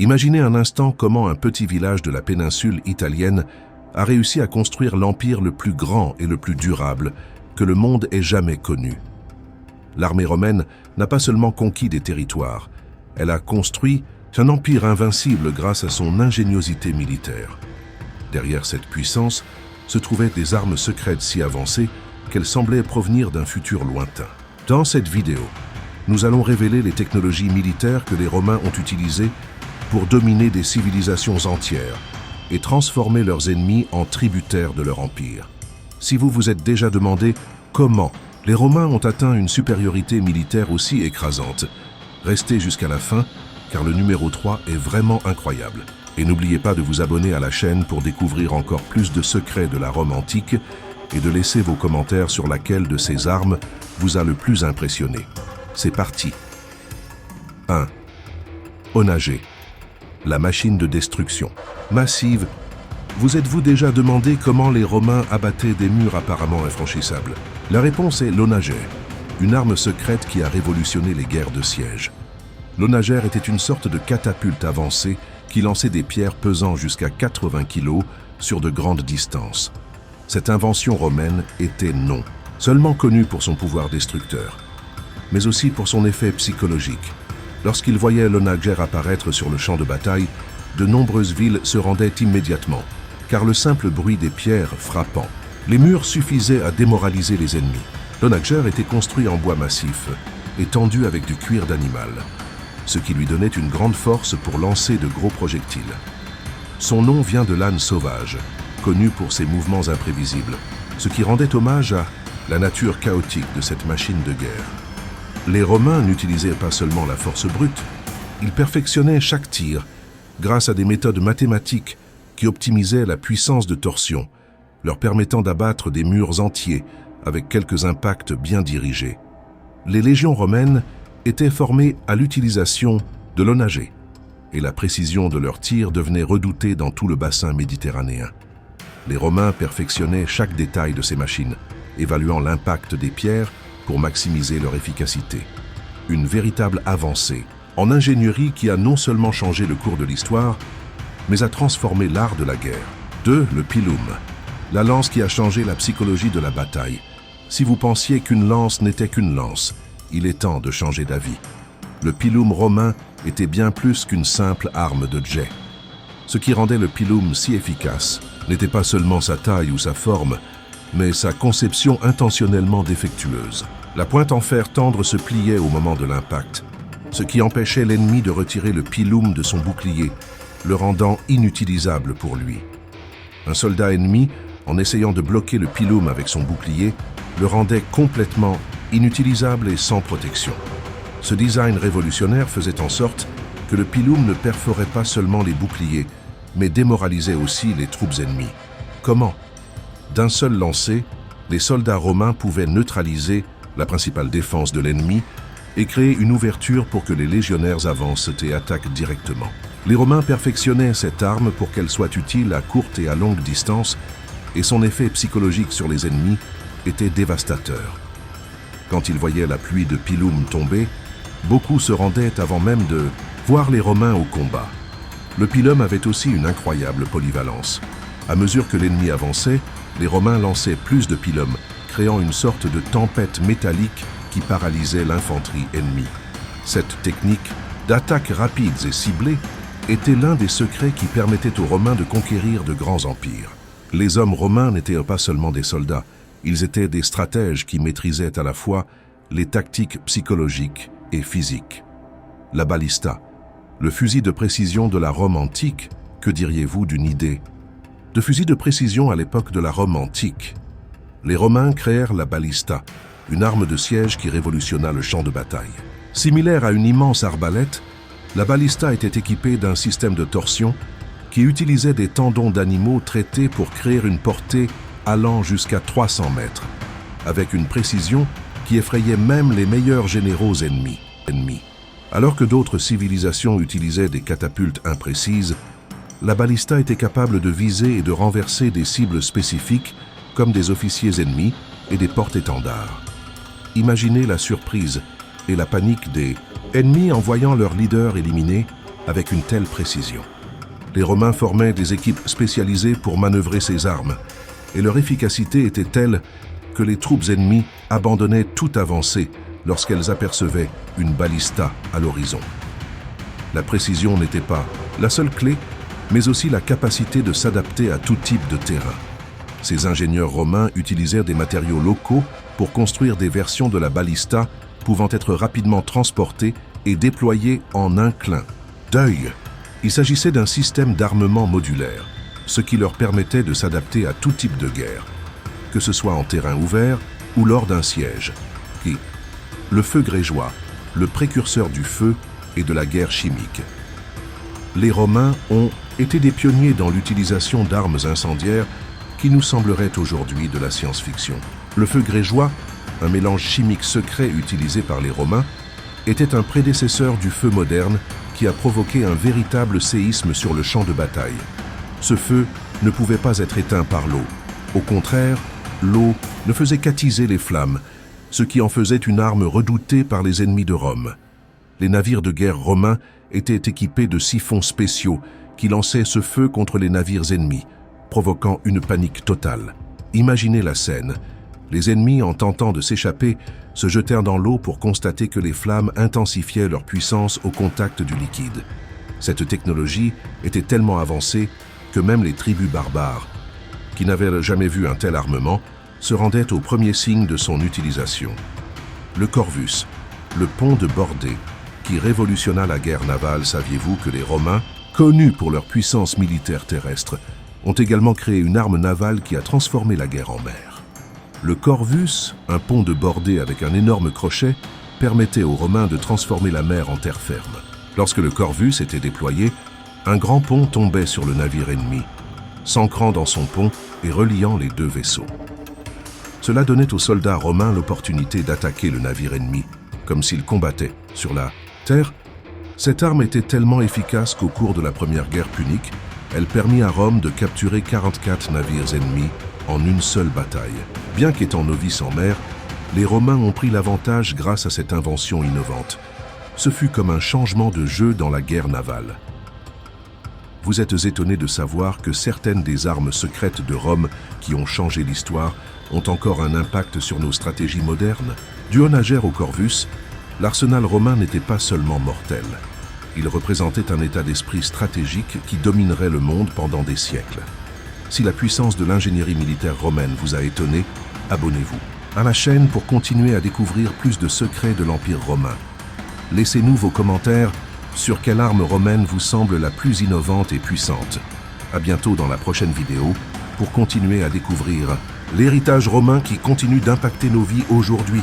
Imaginez un instant comment un petit village de la péninsule italienne a réussi à construire l'empire le plus grand et le plus durable que le monde ait jamais connu. L'armée romaine n'a pas seulement conquis des territoires, elle a construit un empire invincible grâce à son ingéniosité militaire. Derrière cette puissance se trouvaient des armes secrètes si avancées qu'elles semblaient provenir d'un futur lointain. Dans cette vidéo, nous allons révéler les technologies militaires que les Romains ont utilisées pour dominer des civilisations entières et transformer leurs ennemis en tributaires de leur empire. Si vous vous êtes déjà demandé comment les Romains ont atteint une supériorité militaire aussi écrasante, restez jusqu'à la fin car le numéro 3 est vraiment incroyable. Et n'oubliez pas de vous abonner à la chaîne pour découvrir encore plus de secrets de la Rome antique et de laisser vos commentaires sur laquelle de ces armes vous a le plus impressionné. C'est parti. 1. Onagé, la machine de destruction. Massive, vous êtes-vous déjà demandé comment les Romains abattaient des murs apparemment infranchissables? La réponse est l'onagère, une arme secrète qui a révolutionné les guerres de siège. L'onagère était une sorte de catapulte avancée qui lançait des pierres pesant jusqu'à 80 kg sur de grandes distances. Cette invention romaine était non seulement connue pour son pouvoir destructeur, mais aussi pour son effet psychologique. Lorsqu'ils voyaient l'onagère apparaître sur le champ de bataille, de nombreuses villes se rendaient immédiatement, car le simple bruit des pierres frappant les murs suffisait à démoraliser les ennemis. L'onagère était construit en bois massif et tendu avec du cuir d'animal, ce qui lui donnait une grande force pour lancer de gros projectiles. Son nom vient de l'âne sauvage, connu pour ses mouvements imprévisibles, ce qui rendait hommage à la nature chaotique de cette machine de guerre. Les Romains n'utilisaient pas seulement la force brute, ils perfectionnaient chaque tir grâce à des méthodes mathématiques qui optimisaient la puissance de torsion, leur permettant d'abattre des murs entiers avec quelques impacts bien dirigés. Les légions romaines étaient formées à l'utilisation de l'onagé, et la précision de leurs tirs devenait redoutée dans tout le bassin méditerranéen. Les Romains perfectionnaient chaque détail de ces machines, évaluant l'impact des pierres pour maximiser leur efficacité. Une véritable avancée en ingénierie qui a non seulement changé le cours de l'histoire, mais a transformé l'art de la guerre. 2. Le pilum, la lance qui a changé la psychologie de la bataille. Si vous pensiez qu'une lance n'était qu'une lance, il est temps de changer d'avis. Le pilum romain était bien plus qu'une simple arme de jet. Ce qui rendait le pilum si efficace n'était pas seulement sa taille ou sa forme, mais sa conception intentionnellement défectueuse. La pointe en fer tendre se pliait au moment de l'impact, ce qui empêchait l'ennemi de retirer le pilum de son bouclier, le rendant inutilisable pour lui. Un soldat ennemi, en essayant de bloquer le pilum avec son bouclier, le rendait complètement inutilisable et sans protection. Ce design révolutionnaire faisait en sorte que le pilum ne perforait pas seulement les boucliers, mais démoralisait aussi les troupes ennemies. Comment? D'un seul lancer, les soldats romains pouvaient neutraliser la principale défense de l'ennemi et créer une ouverture pour que les légionnaires avancent et attaquent directement. Les Romains perfectionnaient cette arme pour qu'elle soit utile à courte et à longue distance, et son effet psychologique sur les ennemis était dévastateur. Quand ils voyaient la pluie de pilum tomber, beaucoup se rendaient avant même de voir les Romains au combat. Le pilum avait aussi une incroyable polyvalence. À mesure que l'ennemi avançait, les Romains lançaient plus de pilum, créant une sorte de tempête métallique qui paralysait l'infanterie ennemie. Cette technique d'attaque rapides et ciblées était l'un des secrets qui permettait aux Romains de conquérir de grands empires. Les hommes romains n'étaient pas seulement des soldats, ils étaient des stratèges qui maîtrisaient à la fois les tactiques psychologiques et physiques. La balista, le fusil de précision de la Rome antique, que diriez-vous d'une idée de fusil de précision à l'époque de la Rome antique? Les Romains créèrent la balista, une arme de siège qui révolutionna le champ de bataille. Similaire à une immense arbalète, la balista était équipée d'un système de torsion qui utilisait des tendons d'animaux traités pour créer une portée allant jusqu'à 300 mètres, avec une précision qui effrayait même les meilleurs généraux ennemis. Alors que d'autres civilisations utilisaient des catapultes imprécises, la balista était capable de viser et de renverser des cibles spécifiques comme des officiers ennemis et des porte-étendards. Imaginez la surprise et la panique des ennemis en voyant leur leader éliminé avec une telle précision. Les Romains formaient des équipes spécialisées pour manœuvrer ces armes, et leur efficacité était telle que les troupes ennemies abandonnaient toute avancée lorsqu'elles apercevaient une balista à l'horizon. La précision n'était pas la seule clé, mais aussi la capacité de s'adapter à tout type de terrain. Ces ingénieurs romains utilisèrent des matériaux locaux pour construire des versions de la balista pouvant être rapidement transportées et déployées en un clin d'œil. Il s'agissait d'un système d'armement modulaire, ce qui leur permettait de s'adapter à tout type de guerre, que ce soit en terrain ouvert ou lors d'un siège. Et le feu grégeois, le précurseur du feu et de la guerre chimique. Les Romains ont été des pionniers dans l'utilisation d'armes incendiaires qui nous sembleraient aujourd'hui de la science-fiction. Le feu grégeois, un mélange chimique secret utilisé par les Romains, était un prédécesseur du feu moderne qui a provoqué un véritable séisme sur le champ de bataille. Ce feu ne pouvait pas être éteint par l'eau. Au contraire, l'eau ne faisait qu'attiser les flammes, ce qui en faisait une arme redoutée par les ennemis de Rome. Les navires de guerre romains étaient équipés de siphons spéciaux qui lançaient ce feu contre les navires ennemis, provoquant une panique totale. Imaginez la scène. Les ennemis, en tentant de s'échapper, se jetèrent dans l'eau pour constater que les flammes intensifiaient leur puissance au contact du liquide. Cette technologie était tellement avancée que même les tribus barbares, qui n'avaient jamais vu un tel armement, se rendaient au premier signe de son utilisation. Le Corvus, le pont de bordée, qui révolutionna la guerre navale. Saviez-vous que les Romains, connus pour leur puissance militaire terrestre, ont également créé une arme navale qui a transformé la guerre en mer? Le Corvus, un pont de bordée avec un énorme crochet, permettait aux Romains de transformer la mer en terre ferme. Lorsque le Corvus était déployé, un grand pont tombait sur le navire ennemi, s'ancrant dans son pont et reliant les deux vaisseaux. Cela donnait aux soldats romains l'opportunité d'attaquer le navire ennemi, comme s'ils combattaient sur la terre. Cette arme était tellement efficace qu'au cours de la première guerre punique, elle permit à Rome de capturer 44 navires ennemis en une seule bataille. Bien qu'étant novices en mer, les Romains ont pris l'avantage grâce à cette invention innovante. Ce fut comme un changement de jeu dans la guerre navale. Vous êtes étonnés de savoir que certaines des armes secrètes de Rome qui ont changé l'histoire ont encore un impact sur nos stratégies modernes. Du onagère au Corvus, l'arsenal romain n'était pas seulement mortel. Il représentait un état d'esprit stratégique qui dominerait le monde pendant des siècles. Si la puissance de l'ingénierie militaire romaine vous a étonné, abonnez-vous à la chaîne pour continuer à découvrir plus de secrets de l'Empire romain. Laissez-nous vos commentaires sur quelle arme romaine vous semble la plus innovante et puissante. À bientôt dans la prochaine vidéo pour continuer à découvrir l'héritage romain qui continue d'impacter nos vies aujourd'hui.